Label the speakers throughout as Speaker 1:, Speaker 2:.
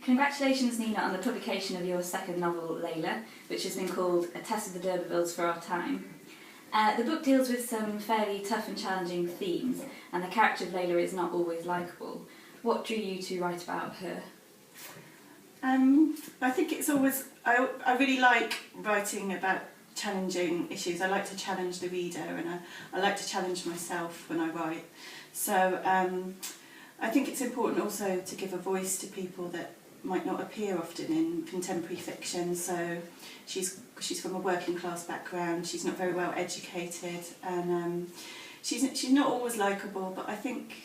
Speaker 1: Congratulations, Nina, on the publication of your second novel, Layla, which has been called A Test of the D'Urbervilles for Our Time. The book deals with some fairly tough and challenging themes, and the character of Layla is not always likeable. What drew you to write about her?
Speaker 2: I think it's always... I really like writing about challenging issues. I like to challenge the reader, and I like to challenge myself when I write. So I think it's important also to give a voice to people that might not appear often in contemporary fiction. So she's from a working class background, she's not very well educated, and she's not always likeable, but I think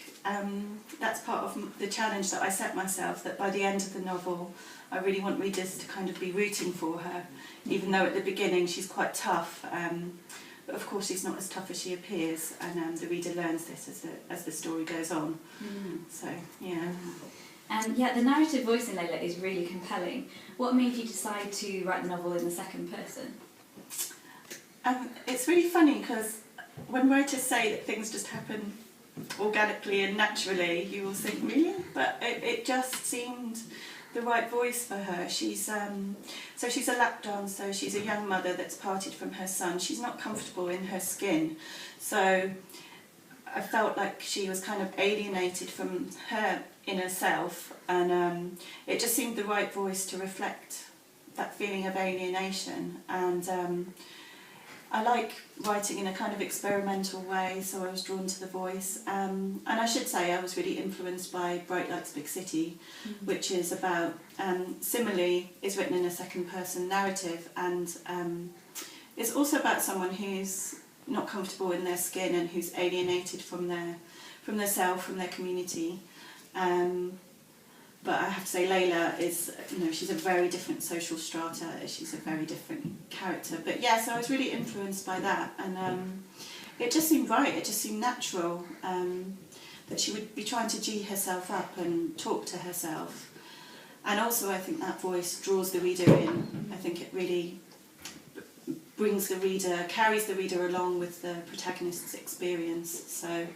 Speaker 2: that's part of the challenge that I set myself, that by the end of the novel I really want readers to kind of be rooting for her, even though at the beginning she's quite tough. But of course she's not as tough as she appears, and the reader learns this as the story goes on. So, yeah.
Speaker 1: And yet the narrative voice in Layla is really compelling. What made you decide to write the novel in the second person?
Speaker 2: It's really funny because when writers say that things just happen organically and naturally, you will think, really? But it just seemed the right voice for her. So she's a lap dancer, she's a young mother that's parted from her son. She's not comfortable in her skin. So I felt like she was kind of alienated from her inner self, and it just seemed the right voice to reflect that feeling of alienation. And I like writing in a kind of experimental way, so I was drawn to the voice. And I should say I was really influenced by Bright Lights Big City, which is about, similarly, is written in a second person narrative, and it's also about someone who's not comfortable in their skin and who's alienated from their self, from their community. But I have to say Layla is, she's a very different social strata, she's a very different character. But yeah, so I was really influenced by that, and it just seemed right, it just seemed natural, that she would be trying to G herself up and talk to herself. And also I think that voice draws the reader in. I think it really brings the reader, carries the reader along with the protagonist's experience. So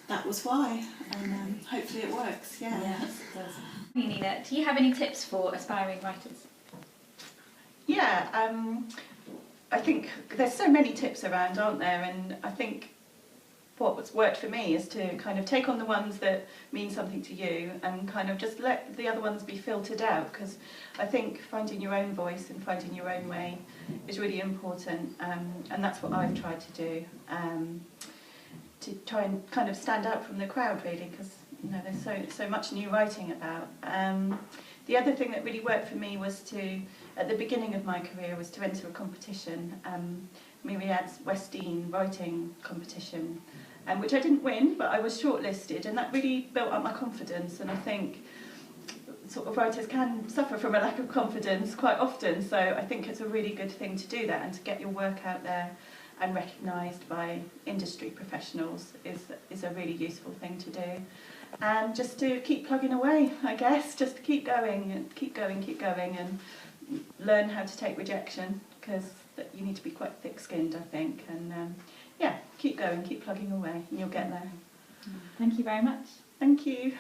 Speaker 2: that was why, and hopefully it works. Yeah.
Speaker 1: Yes, it does.
Speaker 3: Nina, do you have any tips for aspiring writers?
Speaker 2: Yeah, I think there's so many tips around, aren't there? And I think what's worked for me is to kind of take on the ones that mean something to you and kind of just let the other ones be filtered out, because I think finding your own voice and finding your own way is really important, and that's what I've tried to do, to try and kind of stand out from the crowd, really, because there's so much new writing about. The other thing that really worked for me was at the beginning of my career, was to enter a competition, Myriad's Westdean writing competition, which I didn't win, but I was shortlisted, and that really built up my confidence. And I think sort of writers can suffer from a lack of confidence quite often, so I think it's a really good thing to do that, and to get your work out there and recognised by industry professionals is a really useful thing to do. And just to keep plugging away, I guess, just to keep going and keep going, and learn how to take rejection, because you need to be quite thick-skinned, I think, and yeah, keep going, keep plugging away, and you'll get there.
Speaker 3: Thank you very much.
Speaker 2: Thank you.